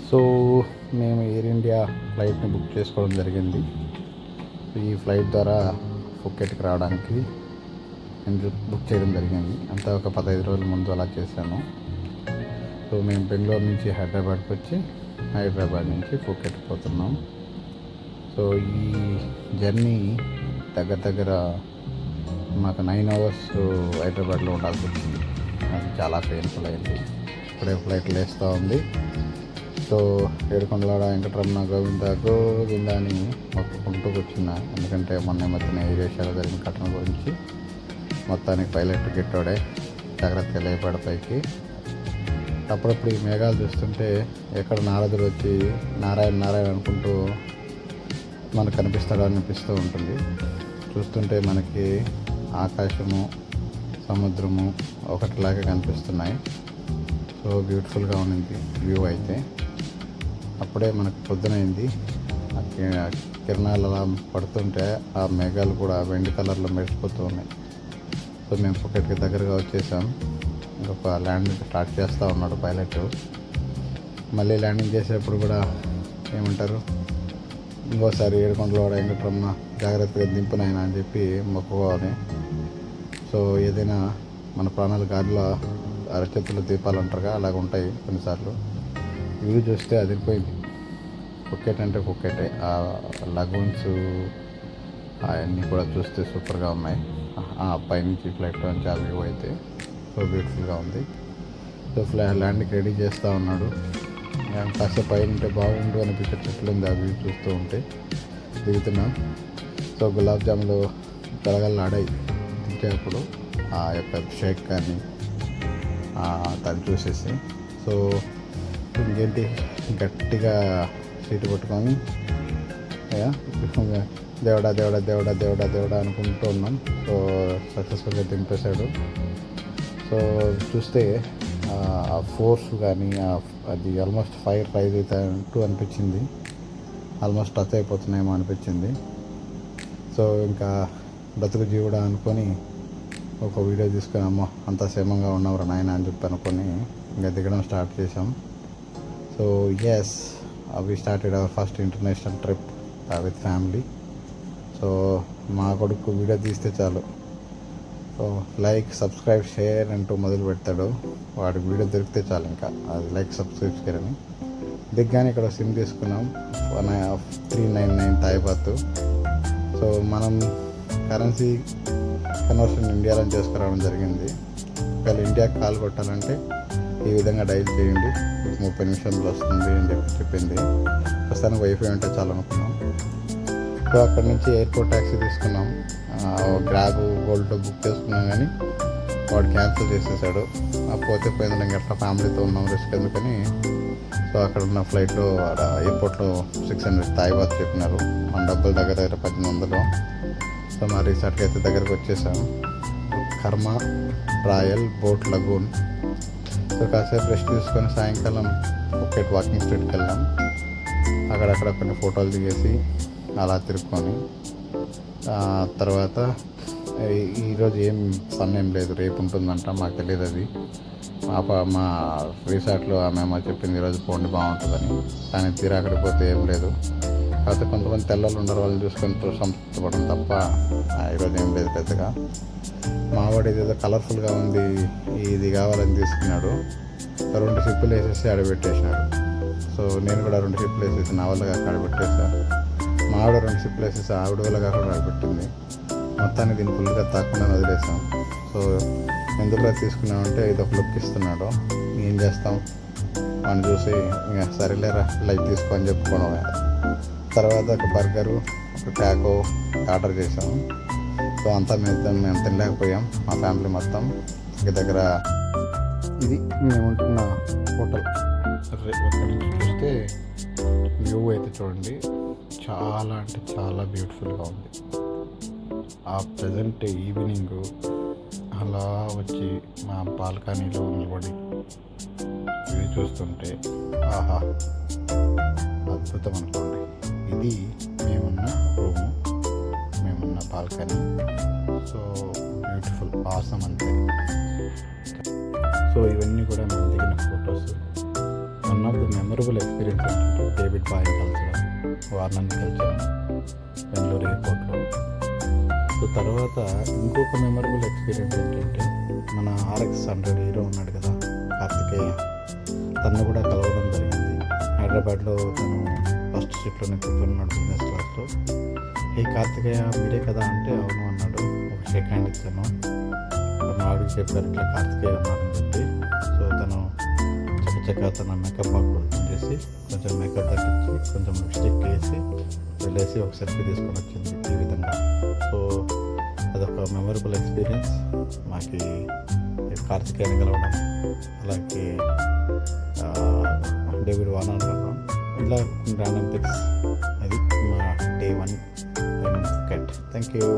So మేము air India ఫ్లైట్ని book చేసుకోవడం జరిగింది. ఈ ఫ్లైట్ ద్వారా ఫుకెట్కి రావడానికి నేను బుక్ చేయడం జరిగింది. అంతా ఒక 15 రోజుల ముందు అలా చేశాను. సో మేము బెంగళూరు నుంచి హైదరాబాద్కి వచ్చి హైదరాబాద్ నుంచి ఫుకెట్కి పోతున్నాం. సో ఈ జర్నీ దగ్గర మాకు 9 అవర్స్ హైదరాబాద్లో ఉండాల్సి వచ్చింది. అది చాలా పెయిన్ఫుల్ అయింది. ఇప్పుడే ఫ్లైట్ లేస్తూ ఉంది. సో ఏడుకొండలవాడ వెంకటరమణ గోవింద అని మొక్కుకుంటూ కూర్చున్నా. ఎందుకంటే మొన్న మధ్యన ఏరియాలో జరిగిన ఘటన గురించి మొత్తానికి పైలట్ గిట్టోడే జాగ్రత్తగా లేపాడు పైకి. అప్పుడప్పుడు ఈ మేఘాలు చూస్తుంటే ఎక్కడ నారదుడు వచ్చి నారాయణ అనుకుంటూ మనకు కనిపిస్తాడో అనిపిస్తూ ఉంటుంది. చూస్తుంటే మనకి ఆకాశము సముద్రము ఒకటిలాగే కనిపిస్తున్నాయి. సో బ్యూటిఫుల్గా ఉన్నింది వ్యూ అయితే. అప్పుడే మనకు పొద్దునైంది. కిరణాలు అలా పడుతుంటే ఆ మేఘాలు కూడా వెండి కలర్లో మెరిసిపోతూ ఉన్నాయి. సో మేము ఫుకెట్కి దగ్గరగా వచ్చేసాం. ఇంకొక ల్యాండింగ్ స్టార్ట్ చేస్తూ ఉన్నాడు పైలట్. మళ్ళీ ల్యాండింగ్ చేసేటప్పుడు కూడా ఏమంటారు, ఇంకోసారి ఏడుకొండలవాడ వెంకటరమణ జాగ్రత్తగా దింపునైనా అని చెప్పి మొక్కుకోవాలి. సో ఏదైనా మన ప్రాణాలు గాలిలో అరచేతులు దీపాలంటారుగా అలాగ ఉంటాయి కొన్నిసార్లు. వ్యూ చూస్తే అదిరిపోయింది. ఫుకెట్ అంటే ఫుకెటే. ఆ లగూన్స్ అవన్నీ కూడా చూస్తే సూపర్గా ఉన్నాయి. పైనుంచి ఫ్లైట్లో నుంచి ఆ వ్యూ అయితే సో బ్యూటిఫుల్గా ఉంది. సో ల్యాండ్కి రెడీ చేస్తూ ఉన్నాడు. కాసేపు పైన ఉంటే బాగుండు అనిపించేటట్లుంది ఆ వ్యూ చూస్తూ ఉంటే. దిగుతున్నాం. సో గులాబ్ జాములు గలగలలాడాయి దించేటప్పుడు ఆ యొక్క షేక్ కానీ తను చూసేసి. సో ఇంకేంటి గట్టిగా సీటు పట్టుకొని దేవుడా దేవుడా దేవుడా దేవుడా దేవుడా అనుకుంటూ ఉన్నాం. సో సక్సెస్ఫుల్గా దింపేశాడు. సో చూస్తే ఆ ఫోర్స్ కానీ అది ఆల్మోస్ట్ ఫైర్ రైజ్ అవుతాయంటూ అనిపించింది. ఆల్మోస్ట్ టచ్ అయిపోతున్నాయేమో అనిపించింది. సో ఇంకా బ్రతుకు జీవుడా అనుకొని ఒక వీడియో తీసుకొని అమ్మో అంత క్షేమంగా ఉన్నవరా నాయన అని చెప్పి అనుకొని ఇంకా దిగడం స్టార్ట్ చేసాం. So as we started our first international trip with family. So మా కొడుకు వీడియో తీస్తే చాలు సో లైక్ సబ్స్క్రైబ్ షేర్ అంటూ మొదలు పెడతాడు. వాడికి వీడియో దొరికితే చాలు ఇంకా అది లైక్ సబ్స్క్రైబ్ షేర్ అని. దిగ్గానే ఇక్కడ సిమ్ తీసుకున్నాం 399 తాయిబాతు. సో మనం కరెన్సీ కన్వర్షన్ ఇండియాలో చేసుకురావడం జరిగింది. ఒకవేళ ఇండియాకి కాల్ కొట్టాలంటే ఈ విధంగా డైల్ చేయండి, మీకు 30 నిమిషాల్లో వస్తుంది అని చెప్పింది. ప్రస్తుతానికి వైఫై ఉంటే చాలు అనుకున్నాం. సో అక్కడ నుంచి ఎయిర్పోర్ట్ ట్యాక్సీ తీసుకున్నాం. గ్రాబ్ గోల్డ్లో బుక్ చేసుకున్నాం కానీ వాడు క్యాన్సిల్ చేసేసాడు. పోతే పోయింది, ఇంకా ఎట్లా ఫ్యామిలీతో ఉన్నాం రిస్క్ ఎందుకని. సో అక్కడ ఉన్న ఫ్లైట్లో ఎయిర్పోర్ట్లో 600 తాయిబాత్ చెప్పినారు. మన డబ్బుల దగ్గర 1800. సో మా రిసార్ట్కి అయితే దగ్గరకు వచ్చేసాం. కర్మ రాయల్ బోట్ లగూన్. సో కాసేపు రెస్ట్ తీసుకొని సాయంకాలం ఫుకెట్ వాకింగ్ స్ట్రీట్కి వెళ్ళాం. అక్కడక్కడ కొన్ని ఫోటోలు దిగేసి అలా తిరుక్కొని తర్వాత ఈరోజు ఏం పని ఏం లేదు, రేపు ఉంటుందంట, మాకు తెలియదు అది. మా రిసార్ట్లో ఆమె చెప్పింది ఈరోజు పోండి బాగుంటుందని. కానీ తీరా అక్కడికి పోతే ఏం లేదు. కాకపోతే కొంతమంది తెల్లలు ఉండరు, వాళ్ళు చూసుకొని సంతృప్తిపడడం తప్ప ఈరోజు ఏం లేదు పెద్దగా. మావాడు ఏదో కలర్ఫుల్గా ఉంది ఇది కావాలని తీసుకున్నాడు. 2 సిప్పులు వేసేసి ఆడబెట్టేసినాడు. సో నేను కూడా 2 సిప్పులు వేసేసి నా వల్ల కాక ఆడబెట్టేసాను. మా ఆవిడ 2 సిప్పులు వేసేసి ఆవిడ వల్ల కాకుండా ఆడబెట్టింది. మొత్తానికి దీన్ని ఫుల్గా తాకుండా వదిలేసాం. సో ఎందుకు తీసుకున్నామంటే ఇది ఒక లుక్ ఇస్తున్నాడు, ఏం చేస్తాం అని చూసి ఇంకా సరేలేరా లైక్ తీసుకొని చెప్పుకోవడం. తర్వాత ఒక బర్గరు ఒక ట్యాకో ఆర్డర్ చేసాము. సో అంతా మేము తినలేకపోయాం మా ఫ్యామిలీ మొత్తం. దగ్గర ఇది మేము ఉంటున్న హోటల్. అక్కడి నుంచి చూస్తే వ్యూ అయితే చూడండి చాలా అంటే చాలా బ్యూటిఫుల్గా ఉంది. ఆ ప్రజెంట్ ఈవినింగ్ అలా వచ్చి మా బాల్కనీలో నిలబడి వ్యూ చూస్తుంటే ఆహా అద్భుతం అనుకోండి. ఇది మేమున్న రూము, మేమున్న బాల్కనీ. సో బ్యూటిఫుల్ ఆసమ్ అంతే. సో ఇవన్నీ కూడా మేము దిగిన photos. One of the memorable experience ఏంటంటే డేవిడ్ బాయ్ కలచడం, వార్నర్ని కలచడం బెంగళూరు ఎయిర్పోర్ట్లో. సో తర్వాత ఇంకొక మెమరబుల్ ఎక్స్పీరియన్స్ ఏంటంటే మన RX-100 హీరో ఉన్నాడు కదా కార్తికేయ, తను కూడా కలవడం జరిగింది. హైదరాబాద్లో తను ఫస్ట్ సీట్లోనే కూర్చున్నాడు బిజినెస్ క్లాస్లో. ఏ కార్తికేయ మీరే కదా అంటే అవును అన్నాడు. ఒక షేక్ హ్యాండ్ ఇచ్చాను. మా ఆవిడకి చెప్పారు ఇట్లా కార్తికేయ ఉన్నాడని చెప్పి. సో తను చక్కచక్క తన మేకప్ బాక్స్ ఓపెన్ చేసి కొంచెం మేకప్ తగ్గించి కొంచెం లిప్స్టిక్ వేసి వెళ్ళేసి ఒక సెల్ఫీ తీసుకొని వచ్చింది ఈ విధంగా. సో అదొక మెమరబుల్ ఎక్స్పీరియన్స్ మాకు కార్తికేయని కలవడం, అలాగే డేవిడ్ వార్నర్ కలవడం, ఇలా ర్యాండమ్ పిక్స్. అది మా Day 1 Phuket. Thank you.